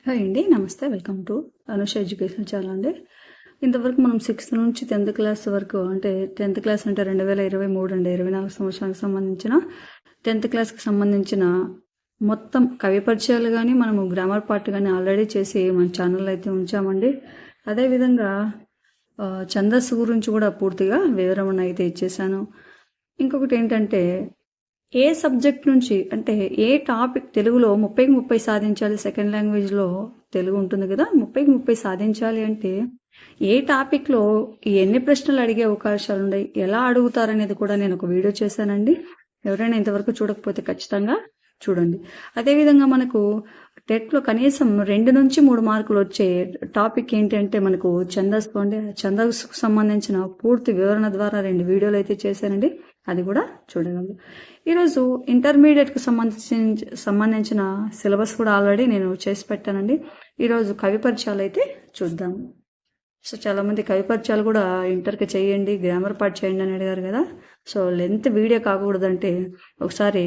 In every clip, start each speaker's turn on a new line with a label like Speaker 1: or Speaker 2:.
Speaker 1: Hi అండి, నమస్తే. Welcome to Anusha education channel అండి. ఇంతవరకు మనం 6th నుంచి 10th క్లాస్ వరకు, అంటే 10th క్లాస్ అంటే 2023 అండి, 24 సంవత్సరానికి సంబంధించిన 10th క్లాస్కి సంబంధించిన మొత్తం కవి పరిచయాలు కానీ మనము గ్రామర్ పార్ట్ కానీ ఆల్రెడీ చేసి మన ఛానల్ అయితే ఉంచామండి. అదేవిధంగా ఛందస్సు గురించి కూడా పూర్తిగా వివరణ అయితే ఇచ్చేసాను. ఇంకొకటి ఏంటంటే, ఏ సబ్జెక్ట్ నుంచి అంటే ఏ టాపిక్, తెలుగులో 30కి 30 సాధించాలి, సెకండ్ లాంగ్వేజ్లో తెలుగు ఉంటుంది కదా, 30కి 30 సాధించాలి అంటే ఏ టాపిక్లో ఎన్ని ప్రశ్నలు అడిగే అవకాశాలు ఉన్నాయి, ఎలా అడుగుతారనేది కూడా నేను ఒక వీడియో చేశానండి. ఎవరైనా ఇంతవరకు చూడకపోతే ఖచ్చితంగా చూడండి. అదేవిధంగా మనకు టెట్లో కనీసం 2 నుంచి 3 మార్కులు వచ్చే టాపిక్ ఏంటంటే మనకు ఛందస్సు అండి. ఛందస్సుకు సంబంధించిన పూర్తి వివరణ ద్వారా 2 వీడియోలు అయితే చేశానండి, అది కూడా చూడగలరు. ఈరోజు ఇంటర్మీడియట్కి సంబంధించిన సిలబస్ కూడా ఆల్రెడీ నేను చేసి పెట్టానండి. ఈరోజు కవి పరిచయాలు అయితే చూద్దాము. సో చాలామంది కవి పరిచయాలు కూడా ఇంటర్కి చేయండి, గ్రామర్ పార్ట్ చేయండి అని అడిగారు కదా. సో లెంత్ వీడియో కాకూడదంటే ఒకసారి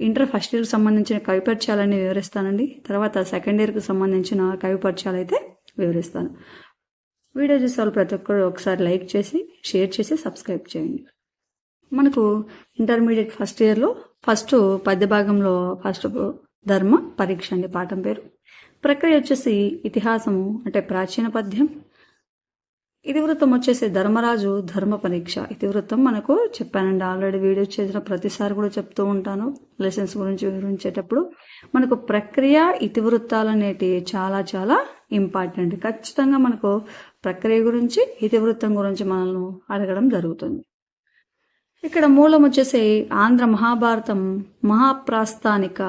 Speaker 1: ఇంటర్ ఫస్ట్ ఇయర్కి సంబంధించిన కవి పరిచయాలన్నీ వివరిస్తానండి. తర్వాత సెకండ్ ఇయర్కి సంబంధించిన కవి పరిచయాలు అయితే వివరిస్తాను. వీడియో చూసే వాళ్ళు ప్రతి ఒక్కరు ఒకసారి లైక్ చేసి, షేర్ చేసి, సబ్స్క్రైబ్ చేయండి. మనకు ఇంటర్మీడియట్ ఫస్ట్ ఇయర్లో ఫస్ట్ పద్య భాగంలో ఫస్ట్ ధర్మ పరీక్ష అండి, పాఠం పేరు. ప్రక్రియ వచ్చేసి ఇతిహాసము అంటే ప్రాచీన పద్యం. ఇతివృత్తం వచ్చేసి ధర్మరాజు ధర్మ పరీక్ష. ఇతివృత్తం మనకు చెప్పానండి, ఆల్రెడీ వీడియో చేసిన ప్రతిసారి కూడా చెప్తూ ఉంటాను లెసన్స్ గురించి వివరించేటప్పుడు. మనకు ప్రక్రియ, ఇతివృత్తాలు అనేటివి చాలా చాలా ఇంపార్టెంట్. ఖచ్చితంగా మనకు ప్రక్రియ గురించి, ఇతివృత్తం గురించి మనల్ని అడగడం జరుగుతుంది. ఇక్కడ మూలం వచ్చేసి ఆంధ్ర మహాభారతం మహాప్రస్థానిక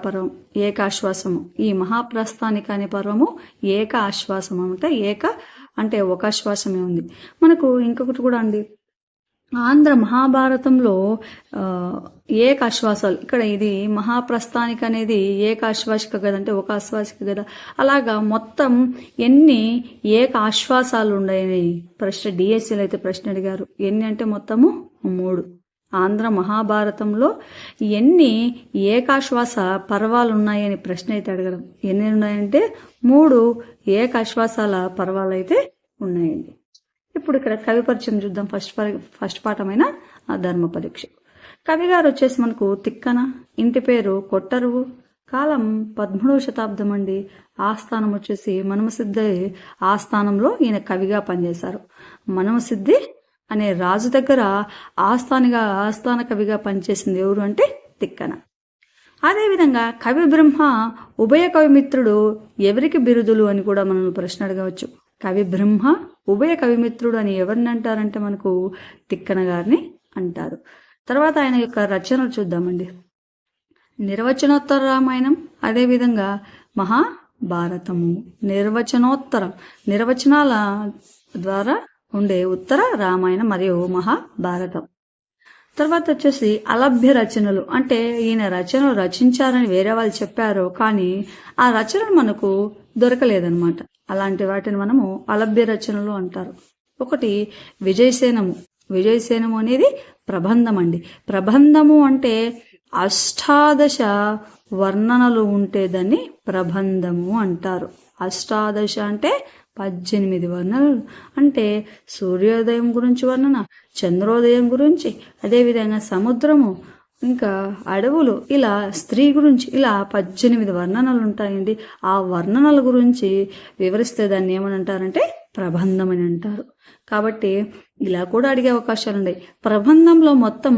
Speaker 1: పర్వం, ఏకాశ్వాసము. ఈ మహాప్రస్థానిక అనే పర్వము ఏక ఆశ్వాసం అంటే అంటే ఒక ఆశ్వాసమే ఉంది. మనకు ఇంకొకటి కూడా అండి, ఆంధ్ర మహాభారతంలో ఏకాశ్వాసాలు. ఇక్కడ ఇది మహాప్రస్థానిక అనేది ఏకాశ్వాసిక కదా, అంటే ఒక ఆశ్వాసిక కదా. అలాగా మొత్తం ఎన్ని ఏక ఆశ్వాసాలు ఉన్నాయని ప్రశ్న డిఎస్సీలో అయితే ప్రశ్న అడిగారు. ఎన్ని అంటే మొత్తము 3. ఆంధ్ర మహాభారతంలో ఎన్ని ఏకాశ్వాస పర్వాలు ఉన్నాయని ప్రశ్న అయితే అడగడం. ఎన్ని ఉన్నాయంటే 3 ఏకాశ్వాసాల పర్వాలు అయితే ఉన్నాయండి. ఇప్పుడు ఇక్కడ కవి పరిచయం చూద్దాం. ఫస్ట్ పాఠమైన ధర్మ పరీక్ష. కవి గారు వచ్చేసి మనకు తిక్కన, ఇంటి పేరు కొట్టరువు, కాలం 13వ శతాబ్దం అండి. ఆస్థానం వచ్చేసి మనమసిద్ధి ఆస్థానంలో ఈయన కవిగా పనిచేశారు. మనమసిద్ధి అనే రాజు దగ్గర ఆస్థాన కవిగా పనిచేసింది ఎవరు అంటే తిక్కన. అదేవిధంగా కవి బ్రహ్మ, ఉభయ కవిమిత్రుడు ఎవరికి బిరుదులు అని కూడా మనం ప్రశ్న అడగవచ్చు. కవి బ్రహ్మ, ఉభయ కవిమిత్రుడు అని ఎవరిని అంటారంటే మనకు తిక్కన గారిని అంటారు. తర్వాత ఆయన యొక్క రచనలు చూద్దామండి. నిర్వచనోత్తర రామాయణం, అదేవిధంగా మహాభారతము. నిర్వచనాల ద్వారా ఉండే ఉత్తర రామాయణం మరియు మహాభారతం. తర్వాత వచ్చేసి అలభ్య రచనలు, అంటే ఈయన రచనలు రచించారని వేరే వాళ్ళు చెప్పారు, కానీ ఆ రచనలు మనకు దొరకలేదన్నమాట. అలాంటి వాటిని మనము అలభ్య రచనలు అంటారు. ఒకటి విజయసేనము అనేది ప్రబంధం అండి. ప్రబంధము అంటే 18 వర్ణనలు ఉంటే దాన్ని ప్రబంధము అంటారు. 18 అంటే 18 వర్ణనలు. అంటే సూర్యోదయం గురించి వర్ణన, చంద్రోదయం గురించి, అదేవిధంగా సముద్రము, ఇంకా అడవులు, ఇలా స్త్రీ గురించి, ఇలా 18 వర్ణనలు ఉంటాయండి. ఆ వర్ణనల గురించి వివరిస్తే దాన్ని ఏమని అంటారంటే ప్రబంధం అని అంటారు. కాబట్టి ఇలా కూడా అడిగే అవకాశాలు ఉన్నాయి. ప్రబంధంలో మొత్తం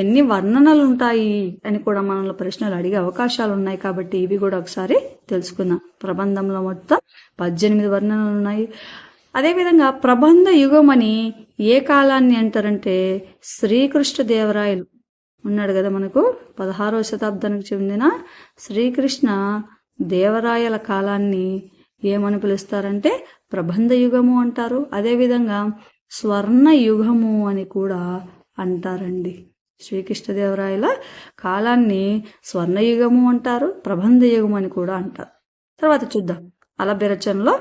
Speaker 1: ఎన్ని వర్ణనలు ఉంటాయి అని కూడా మనలో ప్రశ్నలు అడిగే అవకాశాలు ఉన్నాయి. కాబట్టి ఇవి కూడా ఒకసారి తెలుసుకుందాం. ప్రబంధంలో మొత్తం 18 వర్ణనలు ఉన్నాయి. అదేవిధంగా ప్రబంధ యుగం అని ఏ కాలాన్ని అంటారంటే శ్రీకృష్ణదేవరాయలు ఉన్నాడు కదా మనకు, 16వ శతాబ్దానికి చెందిన శ్రీకృష్ణ దేవరాయల కాలాన్ని ఏమని పిలుస్తారంటే ప్రబంధ యుగము అంటారు. అదేవిధంగా స్వర్ణ యుగము అని కూడా అంటారండి. శ్రీకృష్ణదేవరాయల కాలాన్ని స్వర్ణయుగము అంటారు, ప్రబంధ యుగము అని కూడా అంటారు. తర్వాత చూద్దాం. అలభ్య రచనలో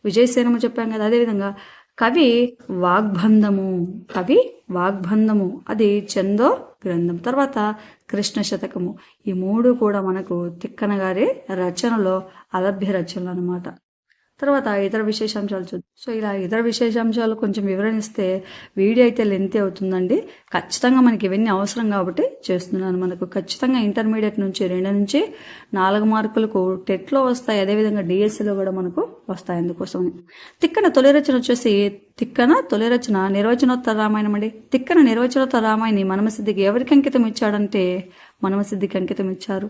Speaker 1: విజయసేనము చెప్పాం కదా. అదేవిధంగా కవి వాగ్బంధము అది చందో గ్రంథం. తర్వాత కృష్ణ శతకము. ఈ మూడు కూడా మనకు తిక్కన గారి రచనలో అలభ్య రచనలు అనమాట. తర్వాత ఇతర విశేషాంశాలు చూద్దాం. సో ఇలా ఇతర విశేషాంశాలు కొంచెం వివరణిస్తే వీడియో అయితే లెంత్ అవుతుందండి. ఖచ్చితంగా మనకి ఇవన్నీ అవసరం కాబట్టి చేస్తున్నాను. మనకు ఖచ్చితంగా ఇంటర్మీడియట్ నుంచి 2 నుంచి 4 మార్కులకు టెట్లో వస్తాయి. అదేవిధంగా డిఎస్సిలో కూడా మనకు వస్తాయి. అందుకోసం తిక్కన తొలి రచన వచ్చేసి నిర్వచనోత్తర రామాయణం అండి. తిక్కన నిర్వచనోత్తర రామాయణి మనమసిద్ధికి ఎవరికి అంకితం ఇచ్చాడంటే మనమసిద్ధికి అంకితం ఇచ్చారు.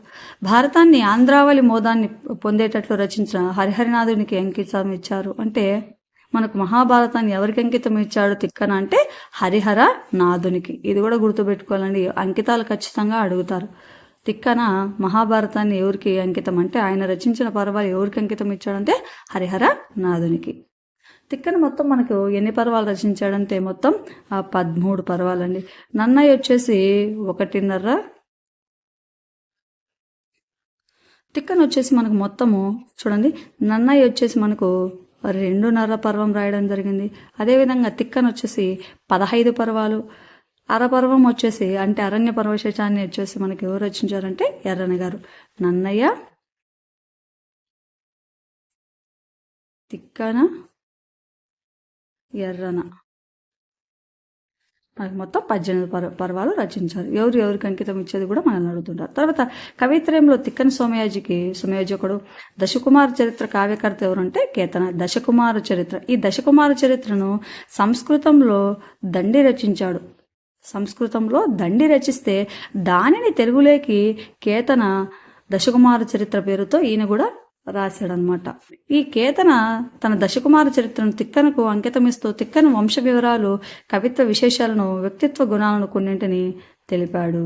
Speaker 1: భారతాన్ని ఆంధ్రావళి మోదాన్ని పొందేటట్లు రచించిన హరిహరనాథునికి అంకితం ఇచ్చారు. అంటే మనకు మహాభారతాన్ని ఎవరికి అంకితం ఇచ్చాడు తిక్కన అంటే హరిహర నాథునికి. ఇది కూడా గుర్తుపెట్టుకోవాలండి, అంకితాలు ఖచ్చితంగా అడుగుతారు. తిక్కన మహాభారతాన్ని ఎవరికి అంకితం అంటే ఆయన రచించిన పర్వాలు ఎవరికి అంకితం ఇచ్చాడంటే హరిహర నాథునికి. తిక్కన మొత్తం మనకు ఎన్ని పర్వాలు రచించాడంటే మొత్తం 13 పర్వాలండి. నన్నయ్య వచ్చేసి 1.5. తిక్కన వచ్చేసి మనకు మొత్తము చూడండి, నన్నయ్య వచ్చేసి మనకు 2.5 పర్వం రాయడం జరిగింది. అదేవిధంగా తిక్కన వచ్చేసి 15 పర్వాలు. అరపర్వం వచ్చేసి అంటే అరణ్య పర్వశేషాన్ని వచ్చేసి మనకి ఎవరు రచించారంటే ఎర్రన గారు. నన్నయ్య, తిక్కన, ఎర్రన మనకి మొత్తం 18 పర్వాలు రచించారు. ఎవరికి అంకితం ఇచ్చేది కూడా మనల్ని అడుగుతుంటారు. తర్వాత కవిత్రయంలో తిక్కన సోమయాజకుడు. దశకుమార చరిత్ర కావ్యకర్త ఎవరంటే కేతన. దశకుమార చరిత్ర, ఈ దశకుమార చరిత్రను సంస్కృతంలో దండి రచిస్తే దానిని తెలుగులోకి కేతన దశకుమార చరిత్ర పేరుతో ఈయన కూడా రాశాడనమాట. ఈ కేతన తన దశకుమార చరిత్రను తిక్కనకు అంకితమిస్తూ తిక్కన వంశ వివరాలు, కవిత్వ విశేషాలను, వ్యక్తిత్వ గుణాలను కొన్నింటిని తెలిపాడు.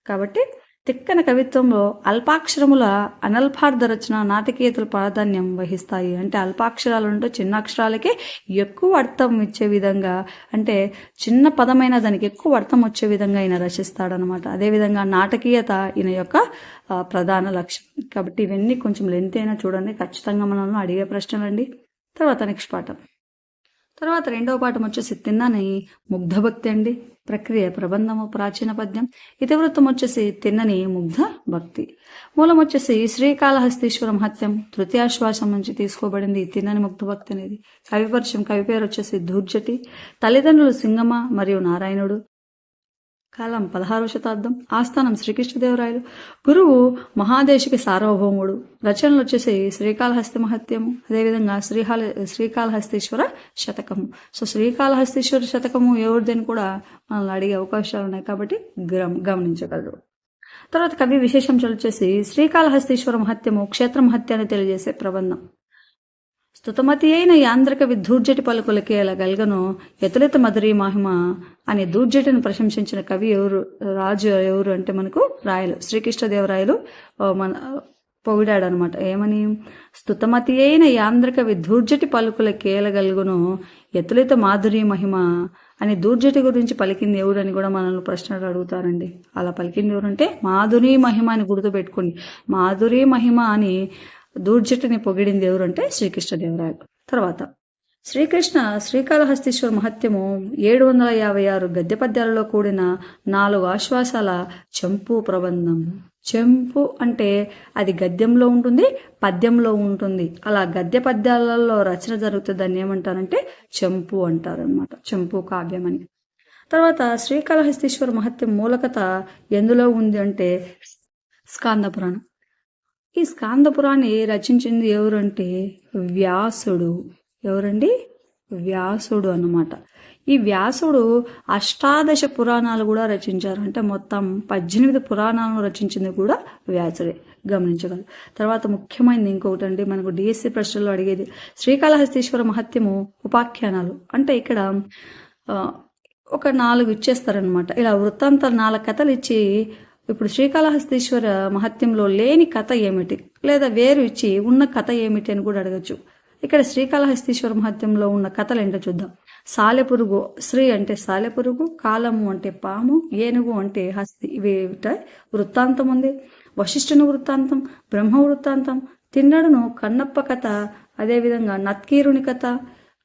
Speaker 1: కాబట్టి తిక్కన కవిత్వంలో అల్పాక్షరముల అనల్పార్థ రచన, నాటకీయతలు ప్రాధాన్యం వహిస్తాయి. అంటే అల్పాక్షరాలు అంటే చిన్న అక్షరాలకే ఎక్కువ అర్థం ఇచ్చే విధంగా, అంటే చిన్న పదమైన దానికి ఎక్కువ అర్థం వచ్చే విధంగా ఈయన రచిస్తాడనమాట. అదేవిధంగా నాటకీయత ఈయన యొక్క ప్రధాన లక్ష్యం. కాబట్టి ఇవన్నీ కొంచెం లెంత్ అయినా చూడండి, ఖచ్చితంగా మనల్ని అడిగే ప్రశ్నలండి. తర్వాత నెక్స్ట్ పాఠం. తర్వాత 2వ పాఠం వచ్చేసి తిన్నని ముగ్ధభక్తి అండి. ప్రక్రియ ప్రబంధము, ప్రాచీన పద్యం. ఇతివృత్తం వచ్చేసి తిన్నని ముగ్ధ భక్తి. మూలం వచ్చేసి శ్రీకాళహస్తీశ్వర మహత్యం తృతీయాశ్వాసం నుంచి తీసుకోబడింది తిన్నని ముగ్ధ భక్తి అనేది. కవిపరిచయం, కవి పేరు వచ్చేసి దూర్జటి. తల్లిదండ్రులు సింగమ మరియు నారాయణుడు. కాలం 16వ శతాబ్దం. ఆస్థానం శ్రీకృష్ణదేవరాయలు. గురువు మహాదేశికి సార్వభౌముడు. రచనలు వచ్చేసి శ్రీకాళహస్తి మహత్యము, అదేవిధంగా శ్రీకాళహస్తీశ్వర శతకము. సో శ్రీకాళహస్తీశ్వర శతకము ఎవరిదని కూడా మనల్ని అడిగే అవకాశాలు ఉన్నాయి కాబట్టి గమనించగలరు. తర్వాత కవి విశేషాంశాలు వచ్చేసి శ్రీకాళహస్తీశ్వర మహత్యము క్షేత్ర మహత్యాన్ని తెలియజేసే ప్రబంధం. స్తుతమతి అయిన యాంద్రక దూర్జటి పలుకులకే గల్గను ఎతులిత మధురీ మహిమ అనే దూర్జటిని ప్రశంసించిన కవి రాజు ఎవరు అంటే మనకు రాయలు. శ్రీకృష్ణదేవరాయలు పొగిడాడు అనమాట. ఏమని? స్తుతమతి అయిన యాంద్రక దూర్జటి పలుకుల కేలగల్గును ఎతులిత మాధురీ మహిమ అని దూర్జటి గురించి పలికింది ఎవరని కూడా మనల్ని ప్రశ్నలు అడుగుతారండి. అలా పలికింది ఎవరంటే మాధురీ మహిమ అని గుర్తుపెట్టుకోండి. మాధురీ మహిమ అని దూర్జటిని పొగిడింది ఎవరంటే శ్రీకృష్ణదేవరాయలు. తర్వాత శ్రీకాళహస్తీశ్వర మహత్యము 756 గద్య పద్యాలలో కూడిన 4 ఆశ్వాసాల చెంపు ప్రబంధం. చెంపు అంటే అది గద్యంలో ఉంటుంది, పద్యంలో ఉంటుంది. అలా గద్య పద్యాలలో రచన జరుగుతుంది, దాన్ని ఏమంటారంటే చెంపు అంటారనమాట. చెంపు కావ్యం అని. తర్వాత శ్రీకాళహస్తీశ్వర మహత్యం మూలకథ ఎందులో ఉంది అంటే స్కాంద పురాణం. ఈ స్కాంద పురాణాన్ని రచించింది ఎవరంటే వ్యాసుడు. ఎవరండి? వ్యాసుడు అన్నమాట. ఈ వ్యాసుడు 18 పురాణాలు కూడా రచించారు. అంటే మొత్తం 18 పురాణాలను రచించింది కూడా వ్యాసుడే, గమనించగలరు. తర్వాత ముఖ్యమైనది ఇంకొకటి అండి, మనకు డిఎస్సి ప్రశ్నలో అడిగేది శ్రీకాళహస్తీశ్వర మహత్యము ఉపాఖ్యానాలు. అంటే ఇక్కడ ఒక 4 ఇచ్చేస్తారనమాట. ఇలా వృత్తాంతాలు 4 కథలు ఇచ్చి ఇప్పుడు శ్రీకాళహస్తీశ్వర మహత్యంలో లేని కథ ఏమిటి, లేదా వేరు ఇచ్చి ఉన్న కథ ఏమిటి అని కూడా అడగచ్చు. ఇక్కడ శ్రీకాళహస్తీశ్వర మహత్యంలో ఉన్న కథలు ఏంటో చూద్దాం. సాలెపురుగు, శ్రీ అంటే సాలెపురుగు, కాలము అంటే పాము, ఏనుగు అంటే హస్తి. ఇవి వృత్తాంతం ఉంది. వశిష్ఠుని వృత్తాంతం, బ్రహ్మ వృత్తాంతం, తిన్నడును కన్నప్ప కథ, అదేవిధంగా నత్కీరుని కథ,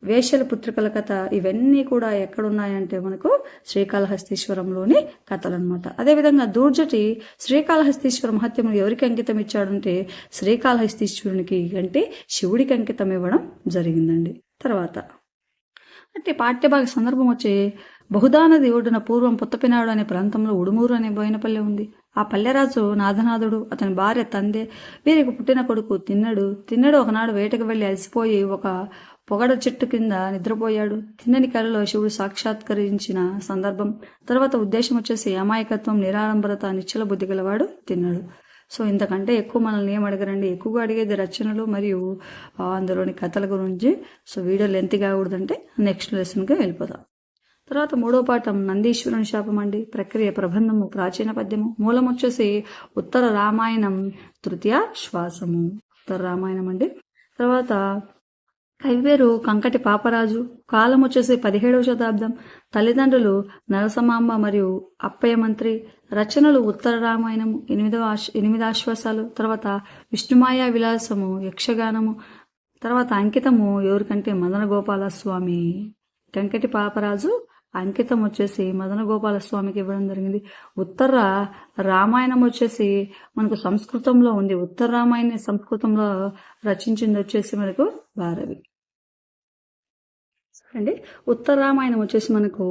Speaker 1: వేశ్యల పుత్రికల కథ, ఇవన్నీ కూడా ఎక్కడున్నాయంటే మనకు శ్రీకాళహస్తీశ్వరంలోని కథలు అనమాట. అదేవిధంగా దూర్జటి శ్రీకాళహస్తీశ్వర మహత్యము ఎవరికి అంకితం ఇచ్చాడంటే శ్రీకాళహస్తీశ్వరునికి అంటే శివుడికి అంకితం ఇవ్వడం జరిగిందండి. తర్వాత అంటే పాఠ్యభాగ సందర్భం వచ్చి బహుదానది ఒడ్డున పూర్వం పుత్తపినాడు అనే ప్రాంతంలో ఉడుమూరు అనే బోయినపల్లె ఉంది. ఆ పల్లెరాజు నాథనాథుడు, అతని భార్య తందే, వీరికి పుట్టిన కొడుకు తిన్నడు ఒకనాడు వేటకు వెళ్లి అలసిపోయి ఒక పొగడ చెట్టు కింద నిద్రపోయాడు. తిన్నని కలలో శివుడు సాక్షాత్కరించిన సందర్భం. తర్వాత ఉద్దేశం వచ్చేసి అమాయకత్వం, నిరాడంబరత, నిశ్చల బుద్ధి గలవాడు తిన్నడు. సో ఇంతకంటే ఎక్కువ మనల్ని ఏం అడగరండి. ఎక్కువగా అడిగేది రచనలు మరియు అందులోని కథల గురించి. సో వీడియో లెంత్ కాకూడదంటే నెక్స్ట్ లెసన్కి వెళ్ళిపోతాం. తర్వాత 3వ పాఠం నందీశ్వరుని శాపం అండి. ప్రక్రియ ప్రబంధము, ప్రాచీన పద్యము. మూలం వచ్చేసి ఉత్తర రామాయణం తృతీయ శ్వాసము, ఉత్తర రామాయణం అండి. తర్వాత కవి పేరు కంకటి పాపరాజు. కాలం వచ్చేసి 17వ శతాబ్దం. తల్లిదండ్రులు నరసమాంబ మరియు అప్పయ్య మంత్రి. రచనలు ఉత్తర రామాయణము, 8 ఆశ్వాసాలు. తర్వాత విష్ణుమాయా విలాసము, యక్షగానము. తర్వాత అంకితము ఎవరికంటే మదన గోపాల స్వామి. కంకటి పాపరాజు అంకితం వచ్చేసి మదన గోపాల స్వామికి ఇవ్వడం జరిగింది. ఉత్తర రామాయణం వచ్చేసి మనకు సంస్కృతంలో ఉంది. ఉత్తర రామాయణ సంస్కృతంలో రచించింది వచ్చేసి మనకు భారవి అండి. ఉత్తర రామాయణం వచ్చేసి మనకు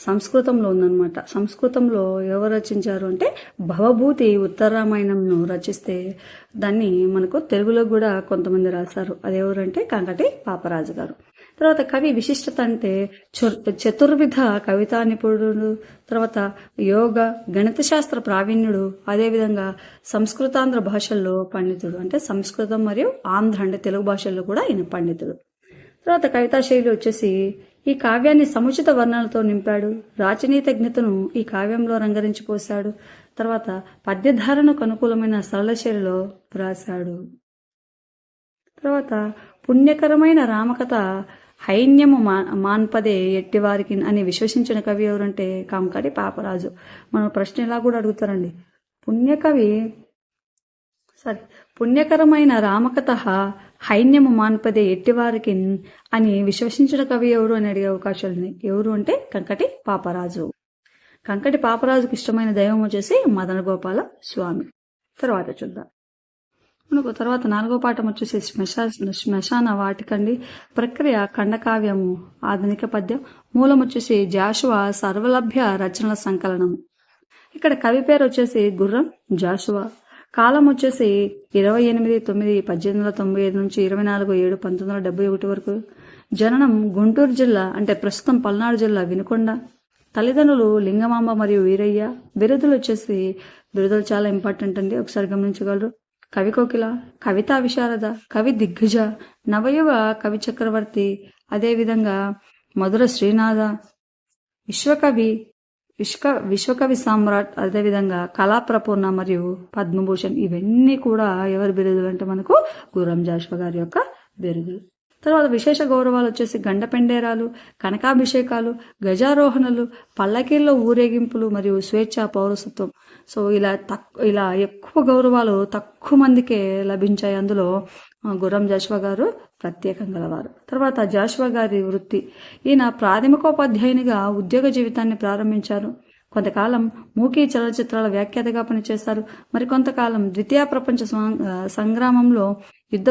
Speaker 1: సంస్కృతంలో ఉందన్నమాట. సంస్కృతంలో ఎవరు రచించారు అంటే భవభూతి ఉత్తర రామాయణంను రచిస్తే దాన్ని మనకు తెలుగులో కూడా కొంతమంది రాశారు. అదెవరంటే కంకటి పాపరాజు గారు. తర్వాత కవి విశిష్టత అంటే చతుర్విధ కవితా నిపుణుడు, తర్వాత యోగ గణిత శాస్త్ర ప్రావీణ్యుడు, అదేవిధంగా సంస్కృతాంధ్ర భాషల్లో పండితుడు. అంటే సంస్కృతం మరియు ఆంధ్ర అంటే తెలుగు భాషల్లో కూడా ఈయన పండితుడు. తర్వాత కవితా శైలి వచ్చేసి ఈ కావ్యాన్ని సముచిత వర్ణనలతో నింపాడు. రాచనీతజ్ఞతను ఈ కావ్యంలో రంగరించిపోశాడు. తర్వాత పద్యధారణకు అనుకూలమైన సరళ శైలిలో రాశాడు. తర్వాత పుణ్యకరమైన రామకథ హైన్యము మాన్పదే ఎట్టివారికి అని విశ్వసించిన కవి ఎవరంటే కంకటి పాపరాజు. మన ప్రశ్న ఇలా కూడా అడుగుతారండి. పుణ్యకరమైన రామకథ హైన్యము మాన్పదే ఎట్టివారికి అని విశ్వసించిన కవి ఎవరు అని అడిగే అవకాశాలు ఉన్నాయి. ఎవరు అంటే కంకటి పాపరాజు. కంకటి పాపరాజుకి ఇష్టమైన దైవం వచ్చేసి మదన గోపాల స్వామి. తర్వాత చూద్దాం. మనకు తర్వాత 4వ పాఠం వచ్చేసి శ్మశాన వాటికండి. ప్రక్రియ ఖండకావ్యము, ఆధునిక పద్యం. మూలం వచ్చేసి జాషువా సర్వలభ్య రచనల సంకలనం. ఇక్కడ కవి పేరు వచ్చేసి గుర్రం జాషువా. కాలం వచ్చేసి 28/9/1895 నుంచి 24/7/1971 వరకు. జననం గుంటూరు జిల్లా అంటే ప్రస్తుతం పల్నాడు జిల్లా వినుకొండ. తల్లిదండ్రులు లింగమాంబ మరియు వీరయ్య. బిరుదులు వచ్చేసి బిరుదులు చాలా ఇంపార్టెంట్ అండి, ఒకసారి గమనించగలరు. కవి కోకిల, కవితా విశారద, కవి దిగ్గజ, నవయుగ కవి చక్రవర్తి, అదేవిధంగా మధుర శ్రీనాథ, విశ్వకవి సామ్రాట్, అదేవిధంగా కళాప్రపూర్ణ మరియు పద్మభూషణ్. ఇవన్నీ కూడా ఎవరి బిరుదులు అంటే మనకు గుర్రం జాషువా గారి యొక్క బిరుదులు. తర్వాత విశేష గౌరవాలు వచ్చేసి గండపెండేరాలు, కనకాభిషేకాలు, గజారోహణలు, పల్లకీల్లో ఊరేగింపులు మరియు స్వేచ్ఛా పౌరసత్వం. సో ఇలా ఎక్కువ గౌరవాలు తక్కువ మందికే లభించాయి. అందులో గుర్రం జాషువా గారు ప్రత్యేకం గలవారు. తర్వాత జాషువా గారి వృత్తి. ఈయన ప్రాథమికోపాధ్యాయునిగా ఉద్యోగ జీవితాన్ని ప్రారంభించారు. కొంతకాలం మూకీ చలనచిత్రాల వ్యాఖ్యాతగా పనిచేశారు. మరికొంతకాలం ద్వితీయ ప్రపంచ సంగ్రామంలో యుద్ధ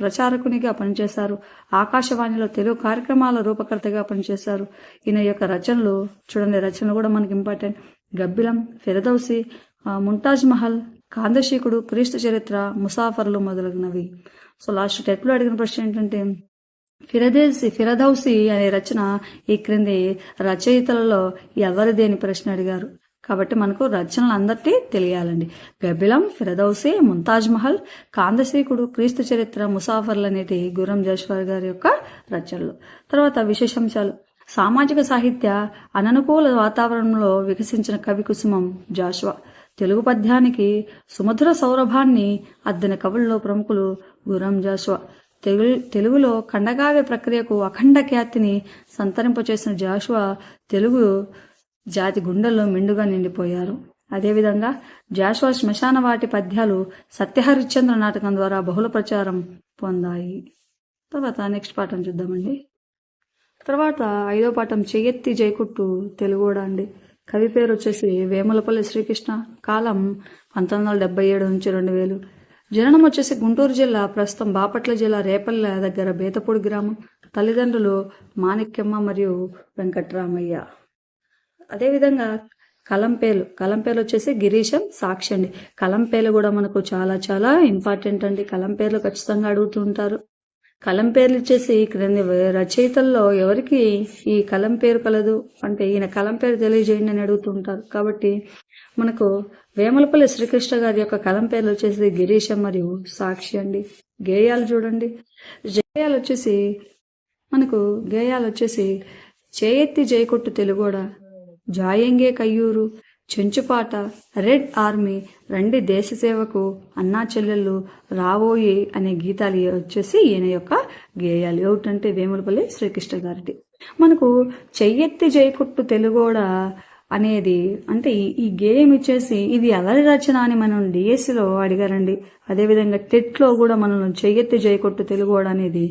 Speaker 1: ప్రచారకునిగా పనిచేశారు. ఆకాశవాణిలో తెలుగు కార్యక్రమాల రూపకర్తగా పనిచేశారు. ఈయన యొక్క రచనలు చూడండి, రచనలు కూడా మనకి ఇంపార్టెంట్. గబ్బిలం, ఫిరదౌసి, ముంతాజ్ మహల్, కాందశీకుడు, క్రీస్తు చరిత్ర, ముసాఫర్లు మొదలగునవి. సో లాస్ట్ టెట్లో అడిగిన ప్రశ్న ఏంటంటే ఫిరదౌసి అనే రచన ఈ క్రింది రచయితలలో ఎవరిది అని ప్రశ్న అడిగారు. కాబట్టి మనకు రచనలు అందరికీ తెలియాలండి. గబ్బిలం, ఫిరదౌసి, ముంతాజ్ మహల్, కాందశీకుడు, క్రీస్తు చరిత్ర, ముసాఫర్లు అనేటి గుర్రం జాషువా గారి యొక్క రచనలు. తర్వాత విశేషాంశాలు. సామాజిక సాహిత్య అననుకూల వాతావరణంలో వికసించిన కవి కుసుమం జాషువా. తెలుగు పద్యానికి సుమధుర సౌరభాన్ని అద్దిన కవుల్లో ప్రముఖులు గుర్రం జాషువా. తెలుగులో ఖండకావ్య ప్రక్రియకు అఖండ ఖ్యాతిని సంతరింపచేసిన జాషువా తెలుగు జాతి గుండెల్లో మెండుగా నిండిపోయారు. అదేవిధంగా జాషువా శ్మశానవాటి పద్యాలు సత్యహరిశ్చంద్ర నాటకం ద్వారా బహుళ ప్రచారం పొందాయి. తర్వాత నెక్స్ట్ పాఠం చూద్దామండి. తర్వాత 5వ పాఠం చెయ్యెత్తి జైకుట్టు తెలుగోడ అండి. కవి పేరు వచ్చేసి వేములపల్లి శ్రీకృష్ణ. కాలం 1977 నుంచి 2000. జననం వచ్చేసి గుంటూరు జిల్లా, ప్రస్తుతం బాపట్ల జిల్లా రేపల్లె దగ్గర బేతపూడి గ్రామం. తల్లిదండ్రులు మాణిక్యమ్మ మరియు వెంకట్రామయ్య. అదేవిధంగా కలంపేలు వచ్చేసి గిరీశం సాక్షి అండి. కలంపేలు కూడా మనకు చాలా చాలా ఇంపార్టెంట్ అండి. కలంపేర్లు ఖచ్చితంగా అడుగుతుంటారు. కలంపేర్లు ఇచ్చేసి క్రింది రచయితల్లో ఎవరికి ఈ కలం పేరు కలదు అంటే ఈయన కలం పేరు తెలియజేయండి అని అడుగుతుంటారు. కాబట్టి మనకు వేములపల్లి శ్రీకృష్ణ గారి యొక్క కలం పేర్లు వచ్చేసి గిరీశం మరియు సాక్షి అండి. గేయాలు చూడండి. గేయాలు వచ్చేసి చేయెత్తి జైకొట్టు తెలుగోడ, జాయంగే కయ్యూరు, చెంచుపాట, రెడ్ ఆర్మీ, రండి దేశ సేవకు, అన్నా చెల్లెళ్ళు, రావోయి అనే గీతాలు వచ్చేసి ఈయన యొక్క గేయాలు. ఏమిటంటే వేములపల్లి శ్రీకృష్ణ గారిది. మనకు చెయ్యెత్తి జైకొట్టు తెలుగోడ అనేది అంటే ఈ గేయం ఇచ్చేసి ఇది ఎవరి రచన అని మనం డిఎస్సిలో అడిగారండి. అదేవిధంగా టెట్లో కూడా మనల్ని చెయ్యెత్తి జైకొట్టు తెలుగోడ అనేది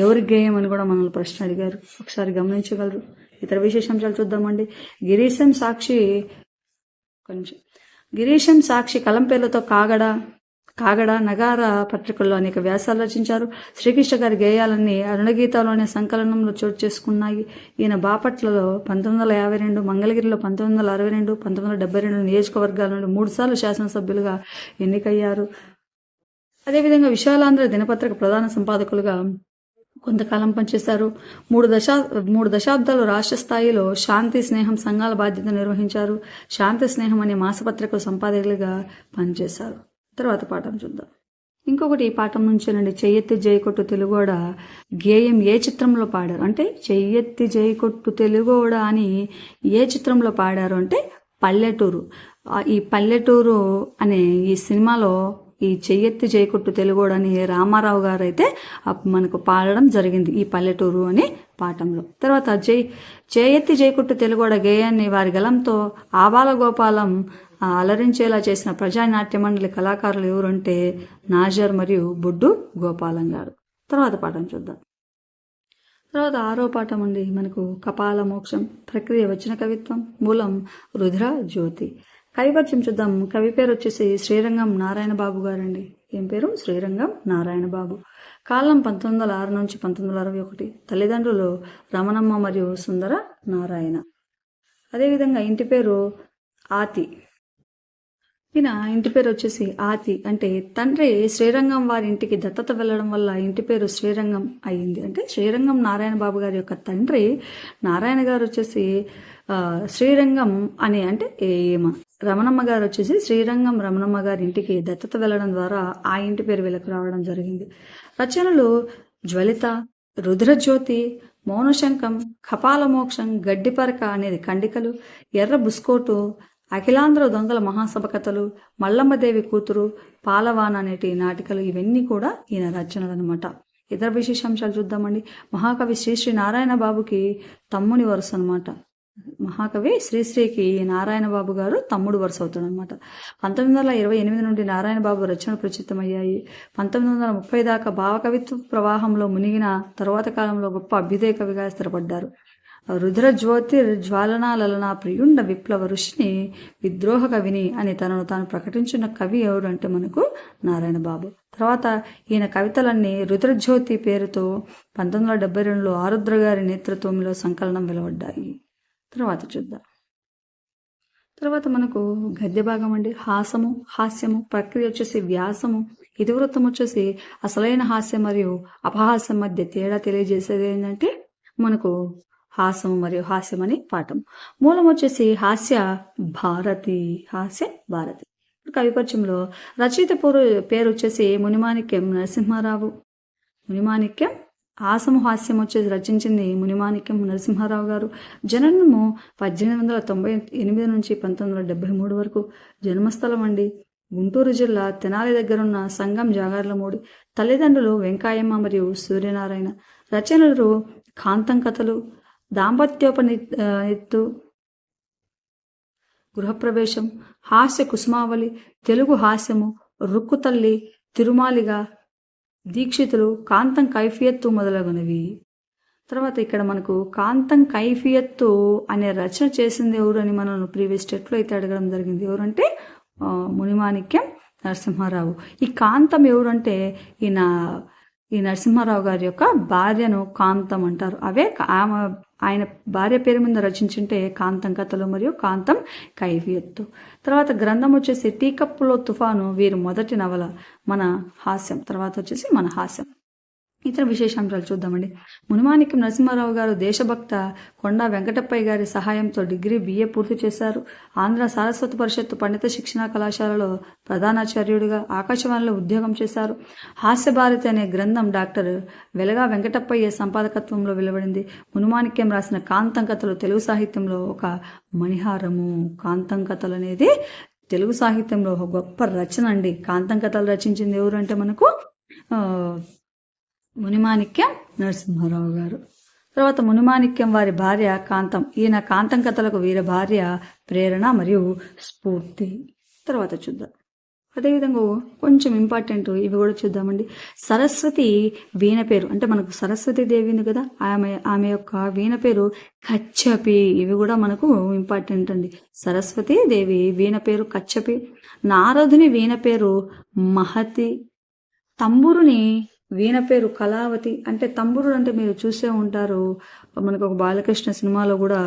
Speaker 1: ఎవరి గేయం అని కూడా మనల్ని ప్రశ్న అడిగారు. ఒకసారి గమనించగలరు. ఇతర విశేషాంశాలు చూద్దామండి. గిరీశం సాక్షి కలం పేర్లతో కాగడ నగార పత్రికల్లో అనేక వ్యాసాలు రచించారు. శ్రీకృష్ణ గారి గేయాలన్నీ అరుణగీతాలు అనే సంకలనంలో చోటు చేసుకున్నాయి. ఈయన బాపట్లలో 1952, మంగళగిరిలో 1962, 1972 నియోజకవర్గాల నుండి 3 సార్లు శాసనసభ్యులుగా ఎన్నికయ్యారు. అదేవిధంగా విశాలాంధ్ర దినపత్రిక ప్రధాన సంపాదకులుగా కొంతకాలం పనిచేశారు. 3 దశాబ్దాలు రాష్ట్ర స్థాయిలో శాంతి స్నేహం సంఘాల బాధ్యత నిర్వహించారు. శాంతి స్నేహం అనే మాసపత్రిక సంపాదకులుగా పనిచేశారు. తర్వాత పాఠం చూద్దాం. ఇంకొకటి ఈ పాఠం నుంచేనండి. చెయ్యెత్తి జైకొట్టు తెలుగోడ గేయం ఏ చిత్రంలో పాడారు అంటే చెయ్యెత్తి జైకొట్టు తెలుగోడ అని ఏ చిత్రంలో పాడారు అంటే పల్లెటూరు. ఈ పల్లెటూరు అనే ఈ సినిమాలో ఈ చెయ్యెత్తి జైకొట్టు తెలుగోడ అని రామారావు గారు అయితే మనకు పాడడం జరిగింది ఈ పల్లెటూరు అనే పాఠంలో. తర్వాత చేయెత్తి జైకొట్టు తెలుగోడ గేయాన్ని వారి గలంతో ఆబాల గోపాలం అలరించేలా చేసిన ప్రజానాట్య మండలి కళాకారులు ఎవరంటే నాజర్ మరియు బొడ్డు గోపాలం గారు. తర్వాత పాఠం చూద్దాం. తర్వాత 6వ పాఠం అండి. మనకు కపాల మోక్షం, ప్రక్రియ వచ్చిన కవిత్వం, మూలం రుద్ర జ్యోతి. కవిపరిచయం చూద్దాం. కవి పేరు వచ్చేసి శ్రీరంగం నారాయణ బాబు గారండి. ఏం పేరు? శ్రీరంగం నారాయణ బాబు. కాలం 1906 నుంచి 1961. తల్లిదండ్రులు రమణమ్మ మరియు సుందర నారాయణ. అదేవిధంగా ఇంటి పేరు ఆతి. ఈయన ఇంటి పేరు వచ్చేసి ఆతి అంటే తండ్రి శ్రీరంగం వారి ఇంటికి దత్తత వెళ్ళడం వల్ల ఇంటి పేరు శ్రీరంగం అయింది. అంటే శ్రీరంగం నారాయణ బాబు గారి యొక్క తండ్రి నారాయణ గారు వచ్చేసి శ్రీరంగం అని అంటే రమణమ్మ గారు వచ్చేసి శ్రీరంగం రమణమ్మ గారి ఇంటికి దత్తత వెళ్ళడం ద్వారా ఆ ఇంటి పేరు వీళ్ళకు రావడం జరిగింది. రచనలు జ్వలిత, రుద్రజ్యోతి, మౌనశంఖం, కపాల మోక్షం, గడ్డిపరక అనేది ఖండికలు, ఎర్ర బుస్కోటు, అఖిలాంధ్ర దొంగల మహాసభ కథలు, మల్లమ్మదేవి కూతురు, పాలవాన అనేటి నాటికలు ఇవన్నీ కూడా ఈయన రచనలు అనమాట. ఇతర విశేషాంశాలు చూద్దామండి. మహాకవి శ్రీ నారాయణ బాబుకి తమ్ముని వరుస అనమాట. మహాకవి శ్రీకి నారాయణ బాబు గారు తమ్ముడు వరుస అవుతాడు అనమాట. 1928 నుండి నారాయణ బాబు రచనలు ప్రచురితమయ్యాయి. 1930 దాకా భావకవిత్వ ప్రవాహంలో మునిగిన తరువాత కాలంలో గొప్ప అభ్యుదయ కవిగా స్థిరపడ్డారు. రుద్రజ్యోతి జ్వాలనా లలనా ప్రియుండ విప్లవ ఋషిని విద్రోహ కవిని అని తనను తాను ప్రకటించిన కవి ఎవరు అంటే మనకు నారాయణ బాబు. తర్వాత ఈయన కవితలన్నీ రుద్రజ్యోతి పేరుతో 1972లో ఆరుద్ర గారి నేతృత్వంలో సంకలనం వెలువడ్డాయి. తర్వాత చూద్దాం. తర్వాత మనకు గద్య భాగం అండి. హాస్యము, ప్రక్రియ వచ్చేసి వ్యాసము, ఇతివృత్తం వచ్చేసి అసలైన హాస్యం మరియు అపహాస్యం మధ్య తేడా తెలియజేసేది ఏంటంటే మనకు హాస్యం మరియు హాస్యం అని పాఠం. మూలం వచ్చేసి హాస్య భారతి. కవిపరిచయంలో రచయిత పేరు వచ్చేసి మునిమాణిక్యం నరసింహారావు. మునిమాణిక్యం. హాస్యం వచ్చేసి రచించింది మునిమాణిక్యం నరసింహారావు గారు. జననము 1898 నుంచి 1973 వరకు. జన్మస్థలం అండి గుంటూరు జిల్లా తెనాలి దగ్గరున్న సంగం జాగర్లమూడి. తల్లిదండ్రులు వెంకాయమ్మ మరియు సూర్యనారాయణ. రచనలు కాంతం కథలు, దాంపత్యోపనిత్తు, గృహప్రవేశం, హాస్య కుసుమావళి, తెలుగు హాస్యము, రుక్కు తల్లి, తిరుమాలిగా, దీక్షితులు, కాంతం కైఫియత్తు మొదలగునవి. తర్వాత ఇక్కడ మనకు కాంతం కైఫియత్తు అనే రచన చేసింది ఎవరు అని మనం ప్రీవియస్ స్టెట్లో అయితే అడగడం జరిగింది. ఎవరంటే మునిమాణిక్యం నరసింహారావు. ఈ కాంతం ఎవరంటే ఈ నరసింహారావు గారి యొక్క భార్యను కాంతం అంటారు. అవే ఆయన భార్య పేరు మీద రచించుంటే కాంతం కథలు మరియు కాంతం కైఫియత్తు. తర్వాత గ్రంథం వచ్చేసి టీ కప్పులో తుఫాను వీరి మొదటి నవల మన హాస్యం. తర్వాత వచ్చేసి మన హాస్యం. ఇతర విశేషాంశాలు చూద్దామండి. మునిమాణిక్యం నరసింహారావు గారు దేశభక్త కొండా వెంకటప్పయ్య గారి సహాయంతో డిగ్రీ BA పూర్తి చేశారు. ఆంధ్ర సారస్వత పరిషత్తు పండిత శిక్షణా కళాశాలలో ప్రధానాచార్యుడిగా, ఆకాశవాణిలో ఉద్యోగం చేశారు. హాస్యభారతి అనే గ్రంథం డాక్టర్ వెలగా వెంకటప్పయ్య సంపాదకత్వంలో వెలువడింది. మునిమాణిక్యం రాసిన కాంతం కథలు తెలుగు సాహిత్యంలో ఒక మణిహారము. కాంతం కథలు అనేది తెలుగు సాహిత్యంలో ఒక గొప్ప రచన అండి. కాంతం కథలు రచించింది ఎవరు అంటే మనకు మునిమాణిక్యం నరసింహారావు గారు. తర్వాత మునిమాణిక్యం వారి భార్య కాంతం. ఈయన కాంతం కథలకు వీరి భార్య ప్రేరణ మరియు స్ఫూర్తి. తర్వాత చూద్దాం. అదేవిధంగా కొంచెం ఇంపార్టెంట్ ఇవి కూడా చూద్దామండి. సరస్వతి వీణ పేరు అంటే మనకు సరస్వతి దేవిని కదా, ఆమె యొక్క వీణ పేరు కచ్చపి. ఇవి కూడా మనకు ఇంపార్టెంట్ అండి. సరస్వతి దేవి వీణ పేరు కచ్చపి. నారదుని వీణ పేరు మహతి. తంబురుని వీణ పేరు కళావతి. అంటే తంబురుడు అంటే మీరు చూసే ఉంటారు, మనకు ఒక బాలకృష్ణ సినిమాలో కూడా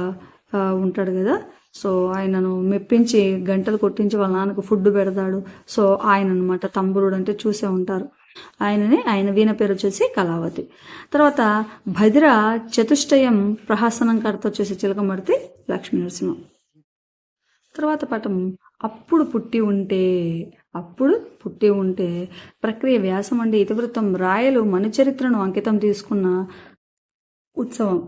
Speaker 1: ఉంటాడు కదా. సో ఆయనను మెప్పించి గంటలు కొట్టించి వాళ్ళ నాన్నకు ఫుడ్ పెడతాడు. సో ఆయన అనమాట తంబురుడు అంటే చూసే ఉంటారు. ఆయన వీణ పేరు వచ్చేసి కళావతి. తర్వాత భద్ర చతుష్టయం ప్రహసనంకర్త వచ్చేసి చిలకమర్తి లక్ష్మీ నరసింహం. తర్వాత పాఠం అప్పుడు పుట్టి ఉంటే ప్రక్రియ వ్యాసం అండి. ఇతివృత్తం రాయలు మనుచరిత్రను అంకితం తీసుకున్న ఉత్సవం.